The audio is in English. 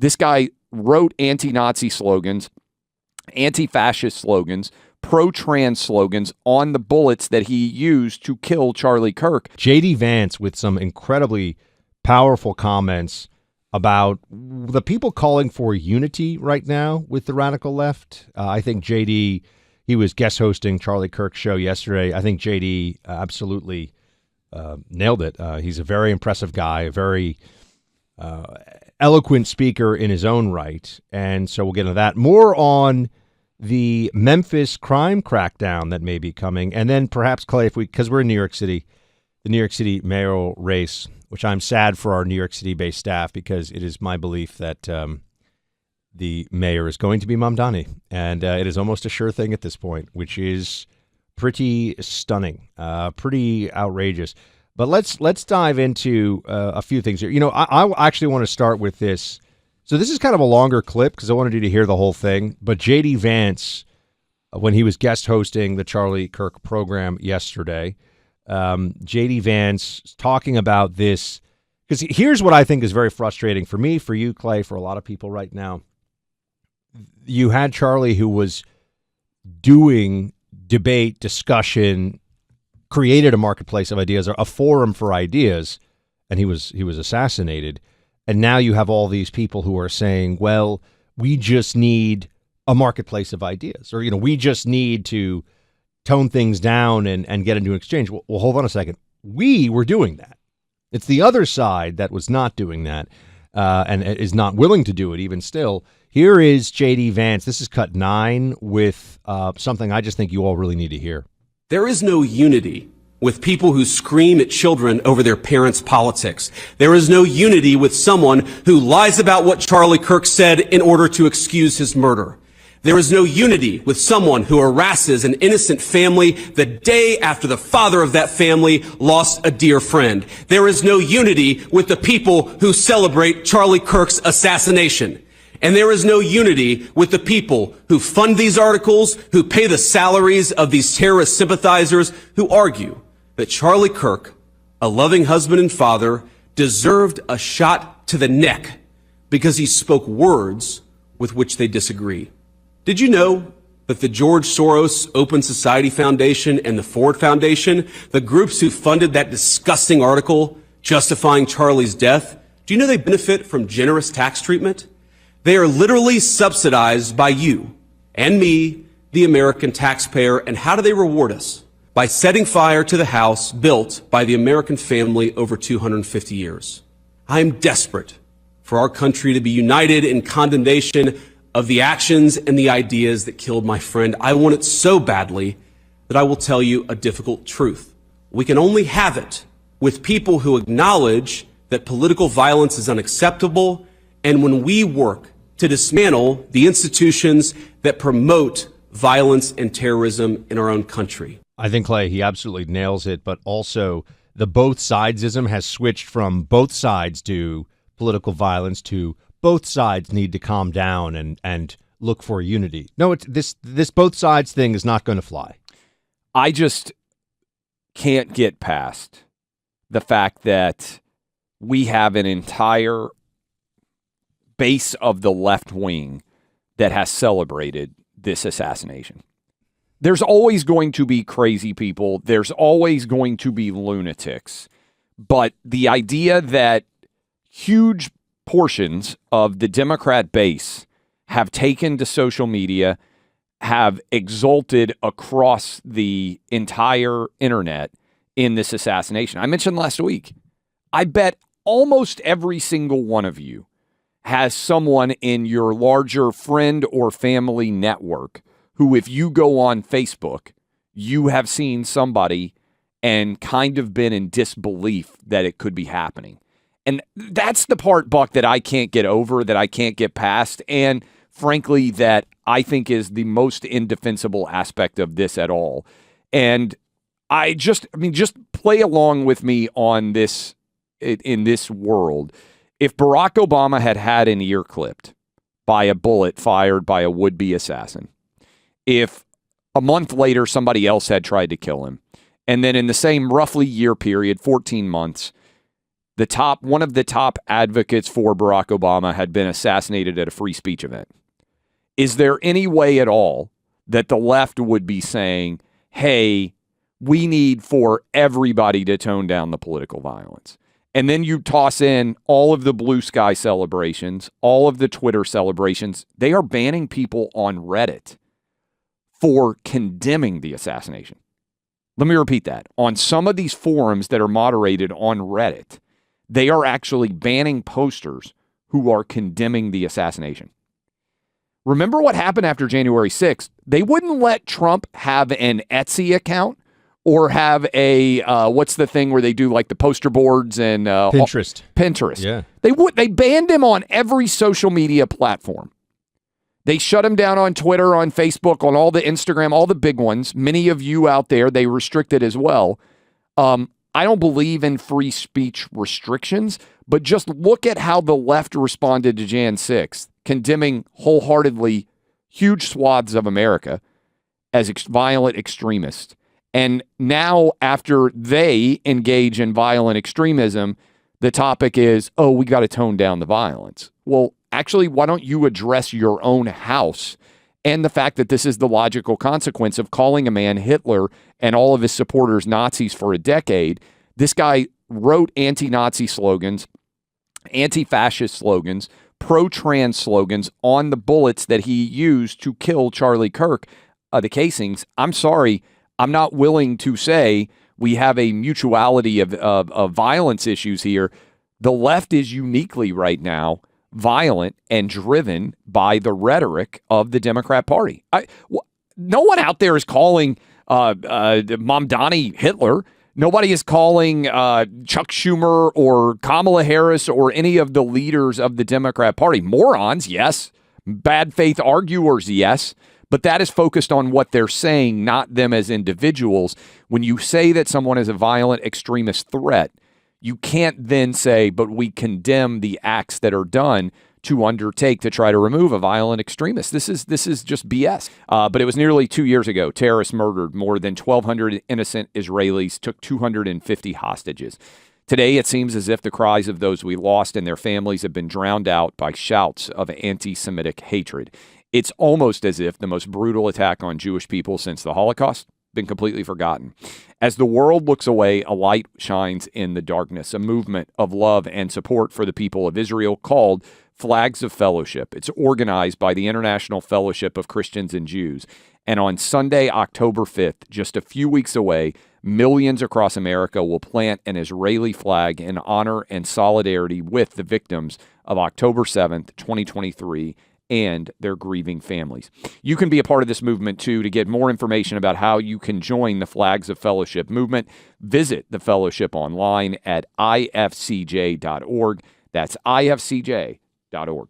This guy wrote anti-Nazi slogans, anti-fascist slogans, pro-trans slogans on the bullets that he used to kill Charlie Kirk. J.D. Vance with some incredibly powerful comments about the people calling for unity right now with the radical left. I think J.D., he was guest hosting Charlie Kirk's show yesterday. I think J.D. absolutely nailed it. He's a very impressive guy, a very eloquent speaker in his own right. And so we'll get into that. More on the Memphis crime crackdown that may be coming. And then perhaps, Clay, because we're in New York City, the New York City mayoral race, which I'm sad for our New York City-based staff, because it is my belief that the mayor is going to be Mamdani. And it is almost a sure thing at this point, which is pretty stunning, pretty outrageous. But let's dive into a few things here. You know, I actually want to start with this. So this is kind of a longer clip because I wanted you to hear the whole thing. But J.D. Vance, when he was guest hosting the Charlie Kirk program yesterday, J.D. Vance talking about this, because here's what I think is very frustrating for me, for you, Clay, for a lot of people right now. You had Charlie, who was doing debate, discussion, created a marketplace of ideas, or a forum for ideas, and he was assassinated. And now you have all these people who are saying, well, we just need a marketplace of ideas, or, you know, we just need to tone things down and get into an exchange. Well, hold on a second. We were doing that. It's the other side that was not doing that and is not willing to do it even still. Here is J.D. Vance. This is cut 9 with something I just think you all really need to hear. There is no unity with people who scream at children over their parents' politics. There is no unity with someone who lies about what Charlie Kirk said in order to excuse his murder. There is no unity with someone who harasses an innocent family the day after the father of that family lost a dear friend. There is no unity with the people who celebrate Charlie Kirk's assassination. And there is no unity with the people who fund these articles, who pay the salaries of these terrorist sympathizers, who argue that Charlie Kirk, a loving husband and father, deserved a shot to the neck because he spoke words with which they disagree. Did you know that the George Soros Open Society Foundation and the Ford Foundation, the groups who funded that disgusting article justifying Charlie's death, do you know they benefit from generous tax treatment? They are literally subsidized by you and me, the American taxpayer. And how do they reward us? By setting fire to the house built by the American family over 250 years. I am desperate for our country to be united in condemnation of the actions and the ideas that killed my friend. I want it so badly that I will tell you a difficult truth. We can only have it with people who acknowledge that political violence is unacceptable, and when we work to dismantle the institutions that promote violence and terrorism in our own country. I think, Clay, he absolutely nails it, but also the both sidesism has switched from both sides do political violence to both sides need to calm down and look for unity. No, this both sides thing is not going to fly. I just can't get past the fact that we have an entire base of the left wing that has celebrated this assassination. There's always going to be crazy people. There's always going to be lunatics. But the idea that huge portions of the Democrat base have taken to social media, have exulted across the entire internet in this assassination. I mentioned last week, I bet almost every single one of you has someone in your larger friend or family network who, if you go on Facebook, you have seen somebody and kind of been in disbelief that it could be happening. And that's the part, Buck, that I can't get over, that I can't get past, and frankly, that I think is the most indefensible aspect of this at all. And just play along with me on this, in this world. If Barack Obama had had an ear clipped by a bullet fired by a would-be assassin, if a month later somebody else had tried to kill him, and then in the same roughly year period, 14 months, One of the top advocates for Barack Obama had been assassinated at a free speech event. Is there any way at all that the left would be saying, hey, we need for everybody to tone down the political violence? And then you toss in all of the blue sky celebrations, all of the Twitter celebrations. They are banning people on Reddit for condemning the assassination. Let me repeat that. On some of these forums that are moderated on Reddit, they are actually banning posters who are condemning the assassination. Remember what happened after January 6th? They wouldn't let Trump have an Etsy account or have a, what's the thing where they do like the poster boards and Pinterest. Pinterest. Yeah. They banned him on every social media platform. They shut him down on Twitter, on Facebook, on all the Instagram, all the big ones. Many of you out there, they restricted as well. I don't believe in free speech restrictions, but just look at how the left responded to Jan 6th, condemning wholeheartedly huge swaths of America as violent extremists. And now, after they engage in violent extremism, the topic is, oh, we got to tone down the violence. Well, actually, why don't you address your own house and the fact that this is the logical consequence of calling a man Hitler and all of his supporters Nazis for a decade? This guy wrote anti-Nazi slogans, anti-fascist slogans, pro-trans slogans on the bullets that he used to kill Charlie Kirk, the casings. I'm sorry, I'm not willing to say we have a mutuality of violence issues here. The left is uniquely right now violent and driven by the rhetoric of the Democrat Party. No one out there is calling Mamdani Hitler. Nobody is calling Chuck Schumer or Kamala Harris or any of the leaders of the Democrat Party. Morons, yes. Bad faith arguers, yes. But that is focused on what they're saying, not them as individuals. When you say that someone is a violent extremist threat, you can't then say, but we condemn the acts that are done to undertake to try to remove a violent extremist. This is just BS. But it was nearly 2 years ago. Terrorists murdered more than 1,200 innocent Israelis, took 250 hostages. Today, it seems as if the cries of those we lost and their families have been drowned out by shouts of anti-Semitic hatred. It's almost as if the most brutal attack on Jewish people since the Holocaust been completely forgotten. As the world looks away, a light shines in the darkness, a movement of love and support for the people of Israel called Flags of Fellowship. It's organized by the International Fellowship of Christians and Jews. And on Sunday, October 5th, just a few weeks away, millions across America will plant an Israeli flag in honor and solidarity with the victims of October 7th, 2023, and their grieving families. You can be a part of this movement, too. To get more information about how you can join the Flags of Fellowship movement, visit the fellowship online at ifcj.org. That's ifcj.org.